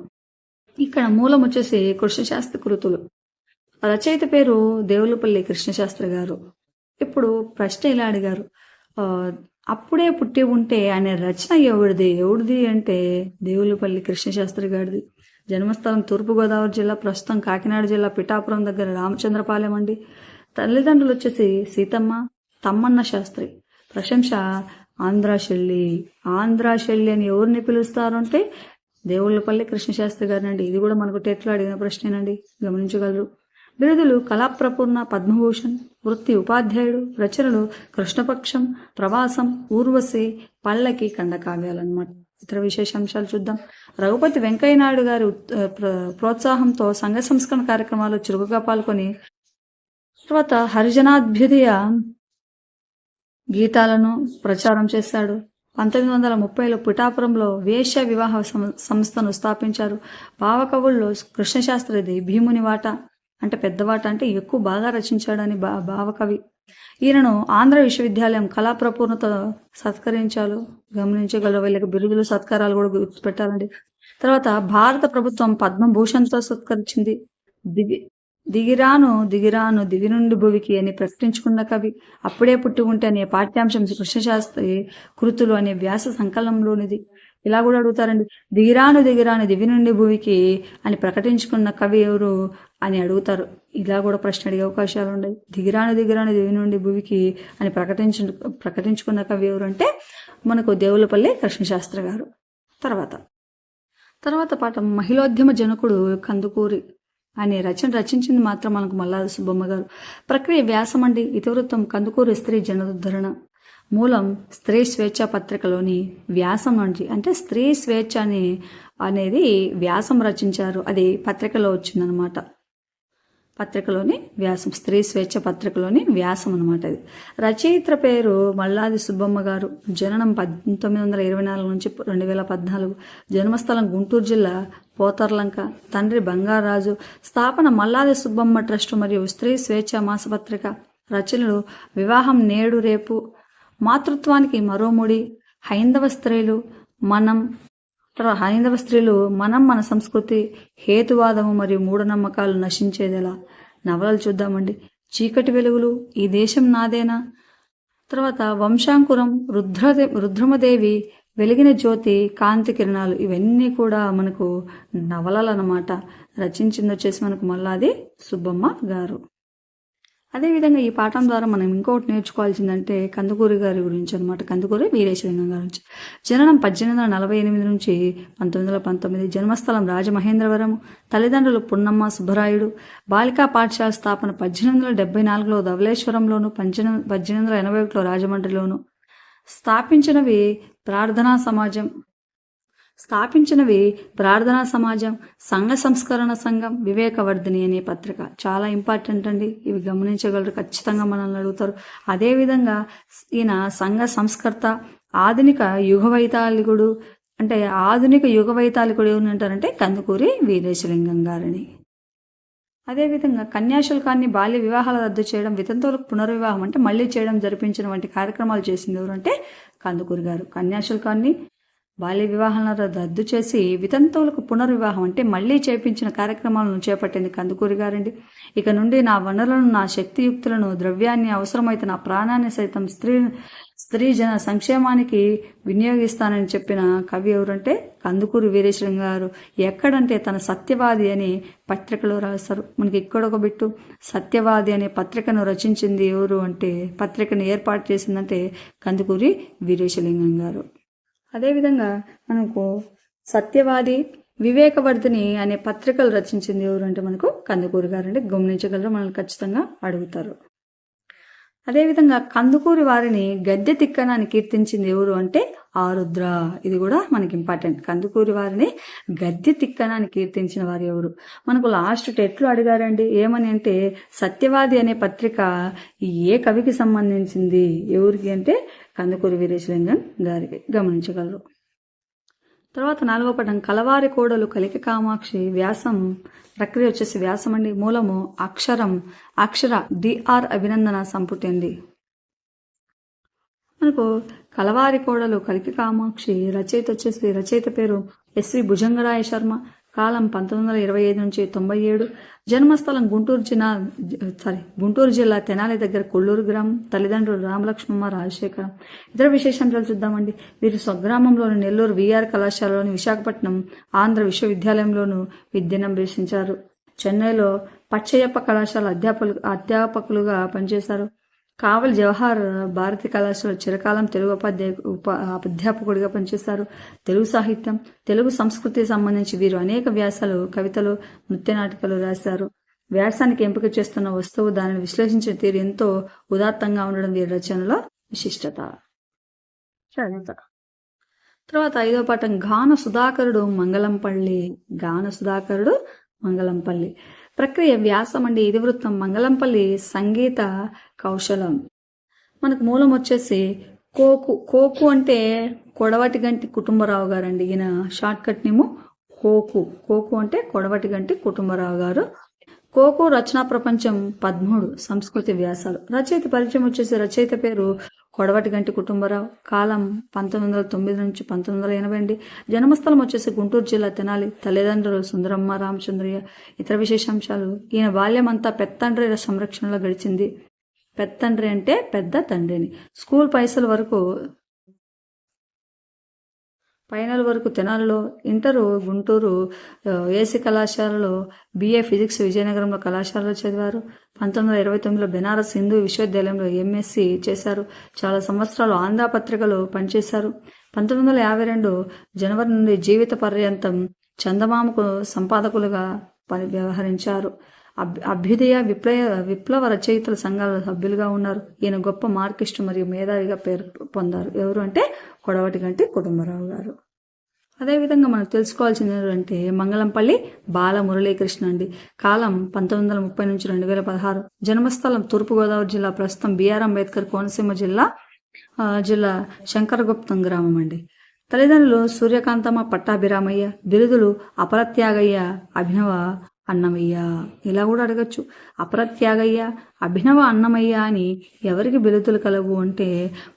Speaker 1: ఇక్కడ మూలం వచ్చేసి కృష్ణశాస్త్రి కృతులు. రచయిత పేరు దేవులపల్లి కృష్ణశాస్త్రి గారు. ఇప్పుడు ప్రశ్న ఇలా అడిగారు, అప్పుడే పుట్టి ఉంటే అనే రచన ఎవడిది అంటే దేవులపల్లి కృష్ణశాస్త్రి గారిది. జన్మస్థలం తూర్పుగోదావరి జిల్లా, ప్రస్తుతం కాకినాడ జిల్లా పిఠాపురం దగ్గర రామచంద్రపాలెం అండి. తల్లిదండ్రులు వచ్చేసి సీతమ్మ, తమ్మన్న శాస్త్రి. ప్రశంస ఆంధ్రాశల్లి అని ఎవరిని పిలుస్తారు అంటే దేవుళ్ళపల్లి కృష్ణశాస్త్రి గారిని అండి. ఇది కూడా మనకు టెట్లో అడిగిన ప్రశ్నేనండి, గమనించగలరు. బిరుదులు కళాప్రపూర్ణ, పద్మభూషణ్. వృత్తి ఉపాధ్యాయుడు. రచనలు కృష్ణపక్షం, ప్రవాసం, ఊర్వశి, పల్లకి, ఖండకావ్యాలన్నమాట. ఇతర విశేషాంశాలు చూద్దాం. రఘుపతి వెంకయ్య నాయుడు గారి ప్రోత్సాహంతో సంఘ సంస్కరణ కార్యక్రమాలు చురుకుగా పాల్గొని తర్వాత హరిజనాభ్యుదయ గీతాలను ప్రచారం చేశాడు. 1930లో పిఠాపురంలో వేశ్య వివాహ సంస్థను స్థాపించారు. భావకవుల్లో కృష్ణశాస్త్రిది భీముని వాట అంటే పెద్దవాట అంటే ఎక్కువ బాగా రచించాడని భావకవి. ఈయనను ఆంధ్ర విశ్వవిద్యాలయం కళాప్రపూర్ణత సత్కరించారు. గమనించగలరు. వీళ్ళకి బిరుదులు సత్కారాలు కూడా గుర్తుపెట్టాలండి. తర్వాత భారత ప్రభుత్వం పద్మభూషణ్తో సత్కరించింది. దిగిరాను దివి నుండి భువికి అని ప్రకటించుకున్న కవి. అప్పుడే పుట్టి ఉంటే అనే పాఠ్యాంశం కృష్ణశాస్త్రి కృతులు అనే వ్యాస సంకలనంలోనిది. ఇలా కూడా అడుగుతారండి, దిగిరాను దివి నుండి భువికి అని ప్రకటించుకున్న కవి ఎవరు అని అడుగుతారు. ఇలా కూడా ప్రశ్న అడిగే అవకాశాలు ఉన్నాయి. దిగిరాను దివి నుండి భువికి అని ప్రకటించుకున్న కవి ఎవరు అంటే మనకు దేవులపల్లి కృష్ణశాస్త్రి గారు. తర్వాత పాఠం మహిళోద్యమ జనకుడు కందుకూరి అనే రచించింది మాత్రం మనకు మల్లాది సుబ్బమ్మ గారు. ప్రక్రియ వ్యాసం అండి. ఇతివృత్తం కందుకూరి స్త్రీ జనోద్ధరణ. మూలం స్త్రీ స్వేచ్ఛ పత్రికలోని వ్యాసం నుంచి అంటే స్త్రీ స్వేచ్ఛ అనేది వ్యాసం రచించారు. అది పత్రికలో వచ్చిందనమాట. పత్రికలోని వ్యాసం, స్త్రీ స్వేచ్ఛ పత్రికలోని వ్యాసం అనమాట. ఇది రచయిత్ర పేరు మల్లాది సుబ్బమ్మ గారు. జననం 1924 నుంచి 2014. జన్మస్థలం గుంటూరు జిల్లా పోతర్లంక. తండ్రి బంగారాజు. స్థాపన మల్లాది సుబ్బమ్మ ట్రస్ట్ మరియు స్త్రీ స్వేచ్ఛ మాసపత్రిక. రచనలు వివాహం నేడు రేపు, మాతృత్వానికి మరో ముడి, హైందవ స్త్రీలు, మనం మన సంస్కృతి, హేతువాదము మరియు మూఢనమ్మకాలు నశించేదెలా. నవలలు చూద్దామండి. చీకటి వెలుగులు, ఈ దేశం నాదేనా. తర్వాత వంశాంకురం, రుద్రమదేవి, వెలిగిన జ్యోతి, కాంతి కిరణాలు. ఇవన్నీ కూడా మనకు నవలలు అన్నమాట. రచించింది వచ్చేసి మనకు మల్లాది సుబ్బమ్మ గారు. అదేవిధంగా ఈ పాఠం ద్వారా మనం ఇంకొకటి నేర్చుకోవాల్సిందంటే కందుకూరి గారి గురించి అనమాట. కందుకూరి వీరేశలింగం గారి గురించి. జననం 1848 నుంచి 1919. జన్మస్థలం రాజమహేంద్రవరం. తల్లిదండ్రులు పున్నమ్మ సుబ్బరాయుడు. బాలికా పాఠశాల స్థాపన 1874లో ధవళేశ్వరంలోను, 1881లో రాజమండ్రిలోను. స్థాపించినవి ప్రార్థనా సమాజం, సంఘ సంస్కరణ సంఘం, వివేకవర్ధిని అనే పత్రిక. చాలా ఇంపార్టెంట్ అండి, ఇవి గమనించగలరు, ఖచ్చితంగా మనల్ని అడుగుతారు. అదేవిధంగా ఈయన సంఘ సంస్కర్త, ఆధునిక యుగ వైతాళికుడు. అంటే ఆధునిక యుగ వైతాళికుడు ఎవరు అంటారంటే కందుకూరి వీరేశలింగం గారిని. అదేవిధంగా కన్యాశుల్కాన్ని, బాల్య వివాహాలు రద్దు చేయడం, వితంతువులకు పునర్వివాహం అంటే మళ్లీ చేయడం, జరిపించిన వంటి కార్యక్రమాలు చేసింది ఎవరంటే కందుకూరి గారు. కన్యాశుల్కాన్ని, బాల్య వివాహాలను రద్దు చేసి వితంతువులకు పునర్వివాహం అంటే మళ్లీ చేపించిన కార్యక్రమాలను చేపట్టింది కందుకూరి గారండి. ఇక నుండి నా వనరులను, నా శక్తియుక్తులను, ద్రవ్యాన్ని, అవసరమైతే నా ప్రాణాన్ని సైతం స్త్రీ జన సంక్షేమానికి వినియోగిస్తానని చెప్పిన కవి ఎవరంటే కందుకూరి వీరేశలింగం గారు. ఎక్కడంటే తన సత్యవాది అనే పత్రికలో రాస్తారు. మనకి ఇక్కడొక బిట్టు. సత్యవాది అనే పత్రికను రచించింది ఎవరు అంటే, పత్రికను ఏర్పాటు చేసిందంటే కందుకూరి వీరేశలింగం గారు. అదేవిధంగా మనకు సత్యవాది, వివేకవర్ధిని అనే పత్రికలు రచించింది ఎవరు అంటే మనకు కందుకూరి గారు అంటే గమనించగలరు, మనల్ని ఖచ్చితంగా అడుగుతారు. అదేవిధంగా కందుకూరి వారిని గద్య తిక్కనాన్ని కీర్తించింది ఎవరు అంటే ఆరుద్ర. ఇది కూడా మనకి ఇంపార్టెంట్. కందుకూరి వారిని గద్య తిక్కనాన్ని కీర్తించిన వారు ఎవరు? మనకు లాస్ట్ టెట్లో అడిగారండి. ఏమని అంటే సత్యవాది అనే పత్రిక ఏ కవికి సంబంధించింది, ఎవరికి అంటే కందుకూరి వీరేశలింగం గారికి. గమనించగలరు. తర్వాత 4వ పటం కలవారి కోడలు కలికి కామాక్షి. వ్యాసం ప్రక్రియ వచ్చేసి వ్యాసం అండి. మూలము అక్షర డిఆర్ అభినందన సంపుటి అండి. మనకు కలవారి కోడలు కలికి కామాక్షి. రచయిత పేరు ఎస్వి భుజంగరాయ శర్మ. కాలం 1925 నుంచి 97. జన్మస్థలం గుంటూరు జిల్లా తెనాలి దగ్గర కొల్లూరు గ్రామం. తల్లిదండ్రులు రామలక్ష్మమ్మ, రాజశేఖరం. ఇతర విశేషాంశాలు చూద్దామండి. వీరు స్వగ్రామంలోని నెల్లూరు విఆర్ కళాశాలలోని, విశాఖపట్నం ఆంధ్ర విశ్వవిద్యాలయంలోనూ విద్యనభ్యసించారు. చెన్నైలో పచ్చయ్యప్ప కళాశాల అధ్యాపకులుగా పనిచేశారు. కావలి జవహర్ భారతి కళాశాల చిరకాలం తెలుగు అధ్యాపకుడిగా పనిచేశారు. తెలుగు సాహిత్యం, తెలుగు సంస్కృతికి సంబంధించి వీరు అనేక వ్యాసాలు, కవితలు, నృత్య నాటికలు రాశారు. వ్యాసానికి ఎంపిక చేస్తున్న వస్తువు, దానిని విశ్లేషించిన తీరు ఎంతో ఉదాత్తంగా ఉండడం వీరి రచనలో విశిష్టత. తర్వాత 5వ పాఠం గాన సుధాకరుడు మంగళంపల్లి. ప్రక్రియ వ్యాసం అండి. ఇతివృత్తం మంగళంపల్లి సంగీత కౌశలం. మనకు మూలం వచ్చేసి కోకు అంటే కొడవటి గంటి కుటుంబరావు గారు అండి. ఈయన షార్ట్ కట్ నేమో కోకు అంటే కొడవటి గంటి కుటుంబరావు గారు. కోకు రచనా ప్రపంచం 13 సంస్కృతి వ్యాసాలు. రచయిత పరిచయం వచ్చేసి రచయిత పేరు కొడవటి గంటి కుటుంబరావు. కాలం 1909 నుంచి 1980. జన్మస్థలం వచ్చేసి గుంటూరు జిల్లా తెనాలి. తల్లిదండ్రులు సుందరమ్మ, రామచంద్రయ్య. ఇతర విశేషాంశాలు. ఈయన బాల్యం అంతా పెత్తండ్రి సంరక్షణలో గడిచింది. పెత్తండ్రి అంటే పెద్ద తండ్రిని. స్కూల్ ఫైనల్ వరకు తెనాలిలో, ఇంటరు గుంటూరు ఏసీ కళాశాలలో, BA ఫిజిక్స్ విజయనగరంలో కళాశాలలో చదివారు. 1929లో బెనారస్ హిందూ విశ్వవిద్యాలయంలో MSc చేశారు. చాలా సంవత్సరాలు ఆంధ్ర పత్రికలో పనిచేశారు. 1952 జనవరి నుండి జీవిత పర్యంతం చందమామకు సంపాదకులుగా వ్యవహరించారు. అభ్యుదయ విప్లవ రచయితల సంఘాల సభ్యులుగా ఉన్నారు. ఈయన గొప్ప మార్కిస్టు మరియు మేధావిగా పేరు పొందారు. ఎవరు అంటే కొడవటి గంటి కుటుంబరావు గారు. అదేవిధంగా మనం తెలుసుకోవాల్సింది ఏంటంటే మంగళంపల్లి బాలమురళీకృష్ణ అండి. కాలం 1930 నుంచి 2016. జన్మస్థలం తూర్పుగోదావరి జిల్లా, ప్రస్తుతం BR అంబేద్కర్ కోనసీమ జిల్లా శంకరగుప్తం గ్రామం అండి. తల్లిదండ్రులు సూర్యకాంతమ్మ, పట్టాభిరామయ్య. బిరుదులు అపరత్యాగయ్య, అభినవ అన్నమయ్య. ఇలా కూడా అడగచ్చు. అపరత్యాగయ్య, అభినవ అన్నమయ్య అని ఎవరికి బిరుదులు కలవు అంటే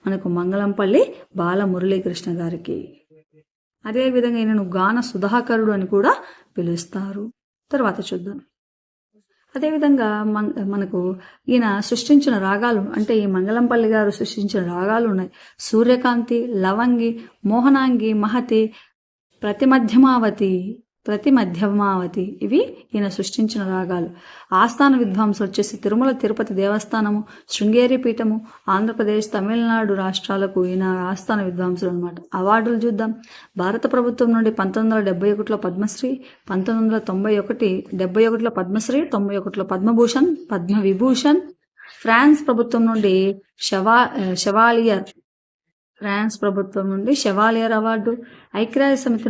Speaker 1: మనకు మంగళంపల్లి బాలమురళీకృష్ణ గారికి. అదేవిధంగా ఈయనను గాన సుధాకరుడు అని కూడా పిలుస్తారు. తర్వాత చూద్దాం. అదేవిధంగా మనకు ఈయన సృష్టించిన రాగాలు అంటే ఈ మంగళంపల్లి గారు సృష్టించిన రాగాలు ఉన్నాయి. సూర్యకాంతి, లవంగి, మోహనాంగి, మహతి, ప్రతిమధ్యమావతి, ప్రతి మధ్యమావతి ఇవి ఈయన సృష్టించిన రాగాలు. ఆస్థాన విద్వాంసులు వచ్చేసి తిరుమల తిరుపతి దేవస్థానము, శృంగేరి పీఠము, ఆంధ్రప్రదేశ్, తమిళనాడు రాష్ట్రాలకు ఈయన ఆస్థాన విద్వాంసులు అనమాట. అవార్డులు చూద్దాం. భారత ప్రభుత్వం నుండి 1971లో పద్మశ్రీ, 1971లో పద్మశ్రీ, 91లో పద్మభూషణ్, పద్మవిభూషణ్. ఫ్రాన్స్ ప్రభుత్వం నుండి షెవాలియర్ అవార్డు, ఐక్యరాజ్య సమితి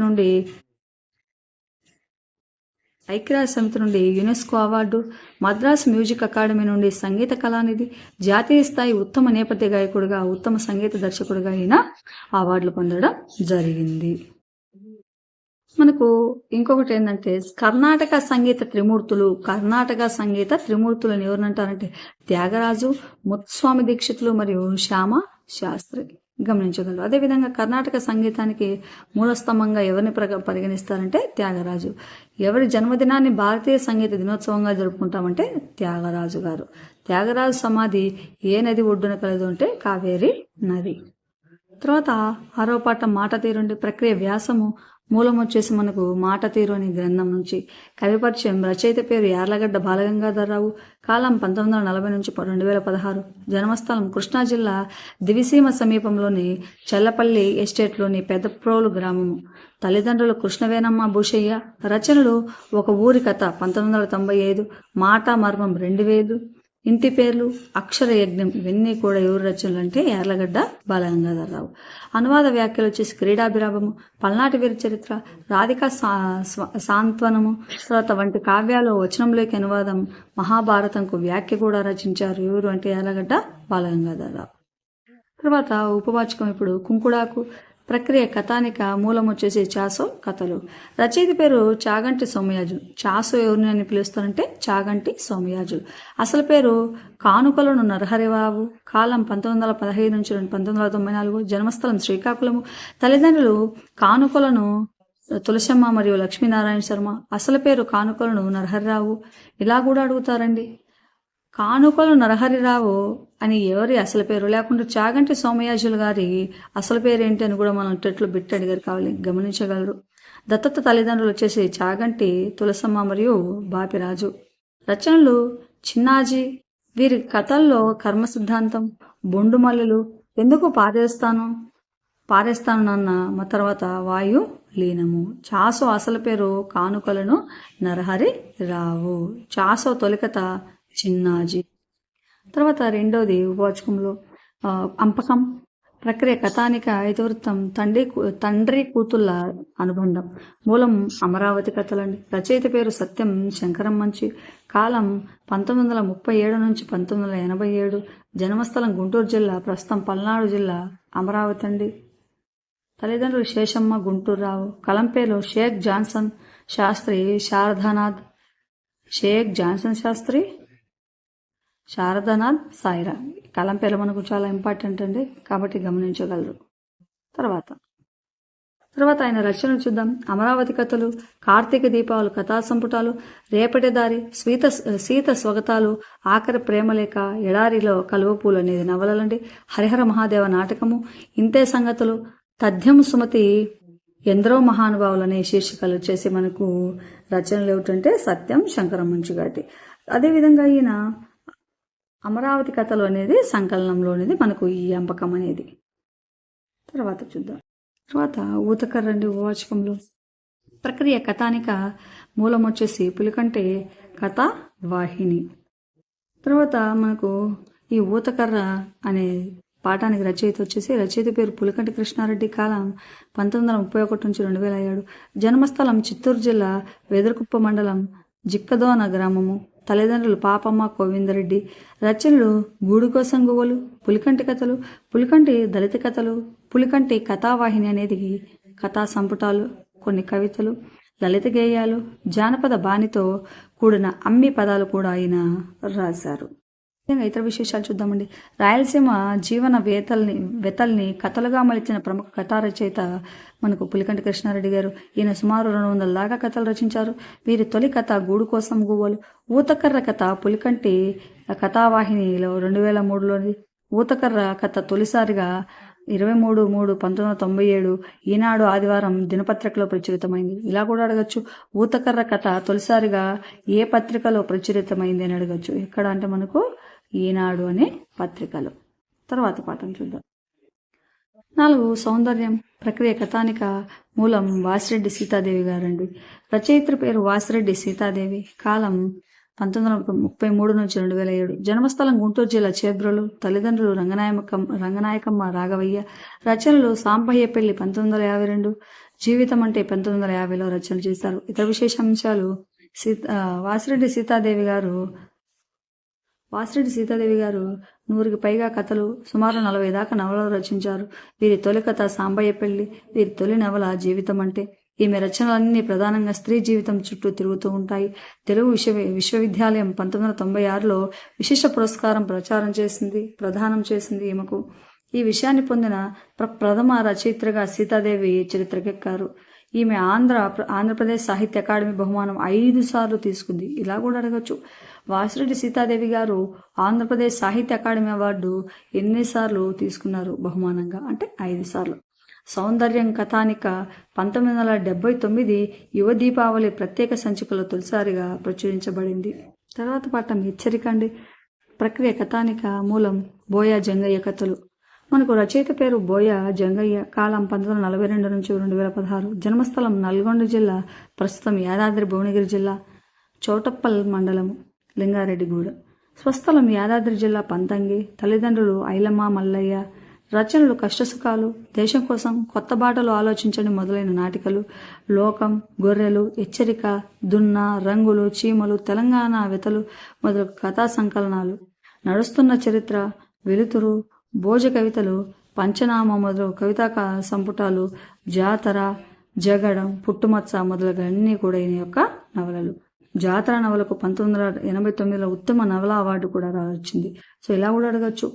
Speaker 1: నుండి UNESCO award, Madras music academy నుండి సంగీత కళానిధి, జాతీయ స్థాయి ఉత్తమ నేపథ్య గాయకుడిగా, ఉత్తమ సంగీత దర్శకుడిగా ఈయన అవార్డులు పొందడం జరిగింది. మనకు ఇంకొకటి ఏంటంటే కర్ణాటక సంగీత త్రిమూర్తులను ఎవరినంటారంటే త్యాగరాజు, ముత్స్వామి దీక్షితులు మరియు శ్యామ శాస్త్రి గమనించగలరు. అదేవిధంగా కర్ణాటక సంగీతానికి మూలస్తంభంగా ఎవరిని పరిగణిస్తారంటే త్యాగరాజు. ఎవరి జన్మదినాన్ని భారతీయ సంగీత దినోత్సవంగా జరుపుకుంటామంటే త్యాగరాజు గారు. త్యాగరాజు సమాధి ఏ నది ఒడ్డున కలదు అంటే కావేరి నది. తర్వాత 6వ పాఠం మాట తీరుండి ప్రక్రియ వ్యాసము. మూలం వచ్చేసి మనకు మాట తీరు అనే గ్రంథం నుంచి. కవి పరిచయం. రచయిత పేరు యార్లగడ్డ బాలగంగాధరరావు. కాలం 1940 నుంచి 2016. జన్మస్థలం కృష్ణా జిల్లా దివిసీమ సమీపంలోని చెల్లపల్లి ఎస్టేట్లోని పెద్దప్రోలు గ్రామము. తల్లిదండ్రులు కృష్ణవేనమ్మ భూషయ్య. రచనలు ఒక ఊరి కథ 1995, మాట మర్మం 2000, ఇంటి పేర్లు, అక్షర యజ్ఞం ఇవన్నీ కూడా ఎవరు రచనలు అంటే యార్లగడ్డ బాలగంగాధరరావు. అనువాద వ్యాఖ్యలు వచ్చేసి క్రీడాభిరామము, పల్నాటి వీరి చరిత్ర, రాధికా సాంత్వనము తర్వాత వంటి కావ్యాలు వచనంలోకి అనువాదం, మహాభారతంకు వ్యాఖ్య కూడా రచించారు. ఎవరు అంటే యార్లగడ్డ బాలగంగాధరరావు. తర్వాత ఉపవాచకం. ఇప్పుడు కుంకుడాకు. ప్రక్రియ కథానిక. మూలం వచ్చేసి చాసో కథలు. రచయిత పేరు చాగంటి సోమయాజులు. చాసో ఎవరిని అని పిలుస్తారంటే చాగంటి సోమయాజులు. అసలు పేరు కానుకలను నరహరిబాబు. కాలం 1915 నుంచి 1994. జన్మస్థలం శ్రీకాకుళము. తల్లిదండ్రులు కానుకలను తులసమ్మ మరియు లక్ష్మీనారాయణ శర్మ. అసలు పేరు కానుకలను నరహరిరావు. ఇలా కూడా అడుగుతారండి, కానుకలు నరహరిరావు అని ఎవరి అసలు పేరు, లేకుంటే చాగంటి సోమయాజులు గారి అసలు పేరు ఏంటి అని కూడా మనం టెట్లో బిట్ అడిగారు కావాలి గమనించగలరు. దత్తత తల్లిదండ్రులు వచ్చేసి చాగంటి తులసమ్మ మరియు బాపిరాజు. రచనలు చిన్నాజీ. వీరి కథల్లో కర్మ సిద్ధాంతం, బొండుమల్లులు, ఎందుకు పారేస్తాను నాన్న, తర్వాత వాయు లీనము. చాసో అసలు పేరు కానుకలను నరహరి రావు. చాసో తొలికథ చిన్నాజీ. తర్వాత రెండవది ఉపవాచకంలో అంపకం. ప్రక్రియ కథానిక. ఇతివృత్తం తండ్రి కూతుళ్ళ అనుబంధం. మూలం అమరావతి కథలండి. రచయిత పేరు సత్యం శంకరం మంచి. కాలం 1937 నుంచి 1987. జన్మస్థలం గుంటూరు జిల్లా, ప్రస్తుతం పల్నాడు జిల్లా, అమరావతి అండి. తల్లిదండ్రులు శేషమ్మ గుంటూరురావు. కలం పేరు షేక్ జాన్సన్ శాస్త్రి శారదానాథ్ సాయిరా. కలం పేర్లు మనకు చాలా ఇంపార్టెంట్ అండి, కాబట్టి గమనించగలరు. తర్వాత ఆయన రచనలు చూద్దాం. అమరావతి కథలు, కార్తీక దీపావళి కథా సంపుటాలు, రేపటి దారి, సీత స్వగతాలు, ఆఖరి ప్రేమలేఖ, ఎడారిలో కలువపూలు అనేది నవలలండి. హరిహర మహాదేవ నాటకము, ఇంతే సంగతులు, తథ్యం సుమతి, ఎందరో మహానుభావులు అనే శీర్షికలు వచ్చేసి మనకు రచనలు ఏమిటంటే సత్యం శంకరం మంచిగాటి. అదేవిధంగా ఈయన అమరావతి కథలు అనేది సంకలనంలో అనేది మనకు ఈ అంపకం అనేది. తర్వాత చూద్దాం. తర్వాత ఊతకర్రండి ఉపవాచకంలో. ప్రక్రియ కథానిక. మూలం వచ్చేసి పులికంటే కథా వాహిని. తర్వాత మనకు ఈ ఊతకర్ర అనే పాఠానికి రచయిత పేరు పులికంటి కృష్ణారెడ్డి. కాలం 1931 నుంచి 2007. జన్మస్థలం చిత్తూరు జిల్లా వెదురుకుప్ప మండలం జిక్కదోన గ్రామము. తల్లిదండ్రులు పాపమ్మ గోవిందరెడ్డి. రచనలు గూడు కోసం గువ్వలు, పులికంటి కథలు, పులికంటి దళిత కథలు, పులికంటి కథావాహిని అనేది కథా సంపుటాలు, కొన్ని కవితలు, లలిత గేయాలు, జానపద బాణితో కూడిన అమ్మి పదాలు కూడా ఆయన రాశారు. ఇతర విశేషాలు చూద్దామండి. రాయలసీమ జీవన వెతల్ని కథలుగా మలిచిన ప్రముఖ కథా రచయిత మనకు పులికంటి కృష్ణారెడ్డి గారు. ఈయన సుమారు 200 దాకా కథలు రచించారు. వీరి తొలి కథ గూడు కోసం గువ్వలు. ఊతకర్ర కథ పులికంటి కథావాహినిలో 2003లోని. ఊతకర్ర కథ తొలిసారిగా 23/3/1997 ఈనాడు ఆదివారం దినపత్రికలో ప్రచురితమైంది. ఇలా కూడా అడగచ్చు. ఊతకర్ర కథ తొలిసారిగా ఏ పత్రికలో ప్రచురితమైంది అని అడగచ్చు. ఎక్కడ అంటే మనకు ఈనాడు అనే పత్రికలో. తర్వాత పాఠం చూద్దాం. 4 సౌందర్యం ప్రక్రియ కథానిక మూలం వాసిరెడ్డి సీతాదేవి గారండి. రచయిత్రి పేరు వాసిరెడ్డి సీతాదేవి. కాలం 1933 నుంచి 2007. జన్మస్థలం గుంటూరు జిల్లా చేబ్రోలు. తల్లిదండ్రులు రంగనాయకమ్మ రాఘవయ్య. రచనలు సాంబయ్యపల్లి 1952. జీవితం అంటే 1950లో రచనలు చేశారు. ఇతర విశేషాంశాలు వాసిరెడ్డి సీతాదేవి గారు 100కి పైగా కథలు, సుమారు 40 దాకా నవలలు రచించారు. వీరి తొలి కథ సాంబయ్యపల్లి. వీరి తొలి నవల జీవితం అంటే. ఈమె రచనలన్నీ ప్రధానంగా స్త్రీ జీవితం చుట్టూ తిరుగుతూ ఉంటాయి. తెలుగు విశ్వవిద్యాలయం 1996లో విశిష్ట పురస్కారం ప్రదానం చేసింది ఈమెకు. ఈ విషయాన్ని పొందిన ప్రథమ రచయిత్రిగా సీతాదేవి చరిత్రకెక్కారు. ఈమె ఆంధ్రప్రదేశ్ సాహిత్య అకాడమీ బహుమానం 5 సార్లు తీసుకుంది. ఇలా కూడా అడగచ్చు. వాసిరెడ్డి సీతాదేవి గారు ఆంధ్రప్రదేశ్ సాహిత్య అకాడమీ అవార్డు ఎన్నిసార్లు తీసుకున్నారు బహుమానంగా అంటే 5 సార్లు. సౌందర్యం కథానిక 1979 యువ దీపావళి ప్రత్యేక సంచికలో తొలిసారిగా ప్రచురించబడింది. తర్వాత పాఠం హెచ్చరిక అండి. ప్రక్రియ కథానిక మూలం బోయ జంగయ్య కథలు. మనకు రచయిత పేరు బోయ జంగయ్య. కాలం 1942 నుంచి 2016. జన్మస్థలం నల్గొండ జిల్లా, ప్రస్తుతం యాదాద్రి భువనగిరి జిల్లా, చౌటప్పల్ మండలం, లింగారెడ్డిగూడ. స్వస్థలం యాదాద్రి జిల్లా, పంతంగి. తల్లిదండ్రులు ఐలమ్మ మల్లయ్య. రచనలు కష్టసుఖాలు, దేశం కోసం, కొత్త బాటలు ఆలోచించండి మొదలైన నాటికలు, లోకం, గొర్రెలు, హెచ్చరిక, దున్న, రంగులు, చీమలు, తెలంగాణ వెతలు మొదలగు కథా సంకలనాలు, నడుస్తున్న చరిత్ర, వెలుతురు, భోజ కవితలు, పంచనామ మొదలగు కవితా సంపుటాలు, జాతర, జగడం, పుట్టుమచ్చ మొదలగువన్నీ కూడా ఈయన యొక్క నవలలు. జాతర నవలకు 1989లో ఉత్తమ నవల అవార్డు కూడా వచ్చింది. సో ఇలా కూడా అడగచ్చు.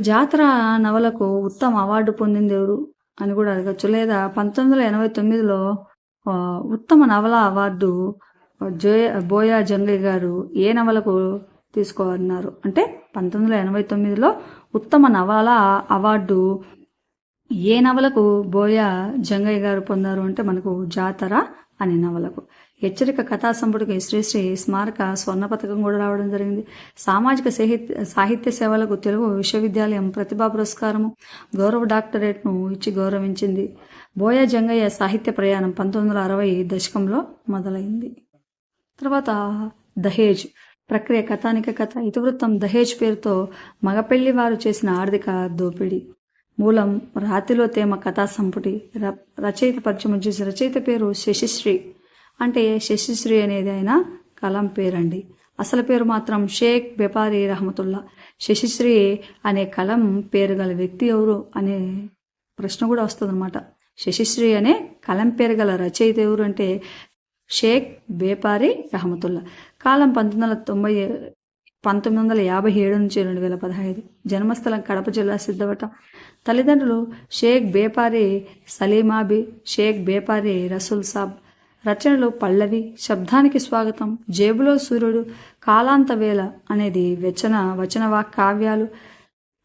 Speaker 1: జాతర నవలకు ఉత్తమ అవార్డు పొందింది ఎవరు అని కూడా అడగచ్చు. లేదా 1989లో ఉత్తమ నవల అవార్డు బోయ జంగయ్య గారు ఏ నవలకు తీసుకోవాలన్నారు అంటే 1989లో ఉత్తమ నవల అవార్డు ఏ నవలకు బోయ జంగయ్య గారు పొందారు అంటే మనకు జాతర అనే నవలకు. హెచ్చరిక కథా సంపుటికి శ్రీశ్రీ స్మారక స్వర్ణ పథకం కూడా రావడం జరిగింది. సామాజిక సాహిత్య సేవలకు తెలుగు విశ్వవిద్యాలయం ప్రతిభా పురస్కారము, గౌరవ డాక్టరేట్ను ఇచ్చి గౌరవించింది. బోయ జంగయ్య సాహిత్య ప్రయాణం 1960 దశకంలో మొదలైంది. తర్వాత దహేజ్ ప్రక్రియ కథానిక కథ. ఇతివృత్తం దహేజ్ పేరుతో మగపెళ్లి వారు చేసిన ఆర్థిక దోపిడీ. మూలం రాతిలో తేమ కథా సంపుటి. రచయిత పరిచయం చేసి రచయిత పేరు శశిశ్రీ. అంటే శశిశ్రీ అనేది ఆయన కలం పేరండి. అసలు పేరు మాత్రం షేక్ బెపారి రహమతుల్లా. శశిశ్రీ అనే కలం పేరు గల వ్యక్తి ఎవరు అనే ప్రశ్న కూడా వస్తుందన్నమాట. శశిశ్రీ అనే కలం పేరు గల రచయిత ఎవరు అంటే షేక్ బేపారి రహమతుల్లా. కాలం 1957 నుంచి 2015. జన్మస్థలం కడప జిల్లా, సిద్ధవటం. తల్లిదండ్రులు షేక్ బేపారి సలీమాబి, షేక్ బేపారి రసూల్ సాబ్. రచనలు పల్లవి, శబ్దానికి స్వాగతం, జేబులో సూర్యుడు, కాలాంత వేళ అనేది వచన కావ్యాలు,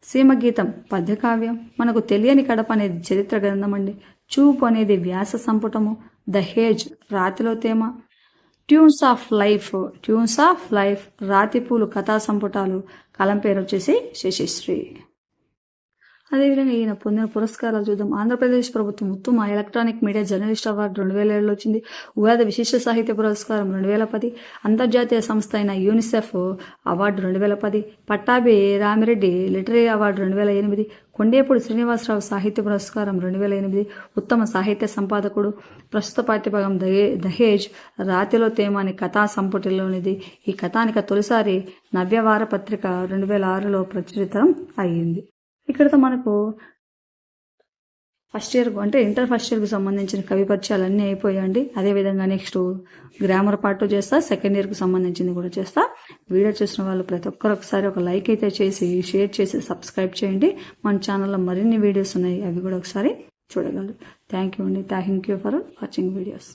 Speaker 1: సీమగీతం పద్యకావ్యం, మనకు తెలియని కడప అనేది చరిత్ర గ్రంథం అండి, చూపు అనేది వ్యాస సంపుటము, దహేజ్ రాతిలో తేమ, ట్యూన్స్ ఆఫ్ లైఫ్ రాతిపూలు కథా సంపుటాలు. కలం పేరు వచ్చేసి శశిశ్రీ. అదేవిధంగా ఈయన పొందిన పురస్కారాలు చూద్దాం. ఆంధ్రప్రదేశ్ ప్రభుత్వం ఉత్తమ ఎలక్ట్రానిక్ మీడియా జర్నలిస్ట్ అవార్డు 2007లో వచ్చింది. ఉగాది విశిష్ట సాహిత్య పురస్కారం 2010. అంతర్జాతీయ సంస్థ అయిన UNICEF award 2010. Pattabhi Ramireddy literary award 2008. Kondepudi Srinivasarao సాహిత్య పురస్కారం 2008. ఉత్తమ సాహిత్య సంపాదకుడు. ప్రస్తుత పాఠ్యభాగం దహేజ్ రాతిలో తేమ అనే కథా సంపుటిలోనిది. ఈ కథానిక తొలిసారి నవ్యవార పత్రిక 2006లో ప్రచురితం అయ్యింది. ఇక్కడతో మనకు ఫస్ట్ ఇయర్ అంటే ఇంటర్ ఫస్ట్ ఇయర్కి సంబంధించిన కవి పరిచయాలు అన్నీ అయిపోయాయండి. అదేవిధంగా నెక్స్ట్ గ్రామర్ పార్ట్ చేస్తా, సెకండ్ ఇయర్కి సంబంధించింది కూడా చేస్తా. వీడియో చూసిన వాళ్ళు ప్రతి ఒక్కరు ఒకసారి ఒక లైక్ అయితే చేసి షేర్ చేసి సబ్స్క్రైబ్ చేయండి. మన ఛానల్లో మరిన్ని వీడియోస్ ఉన్నాయి, అవి కూడా ఒకసారి చూడగలరు. థ్యాంక్ యూ అండి. Thank you for watching videos.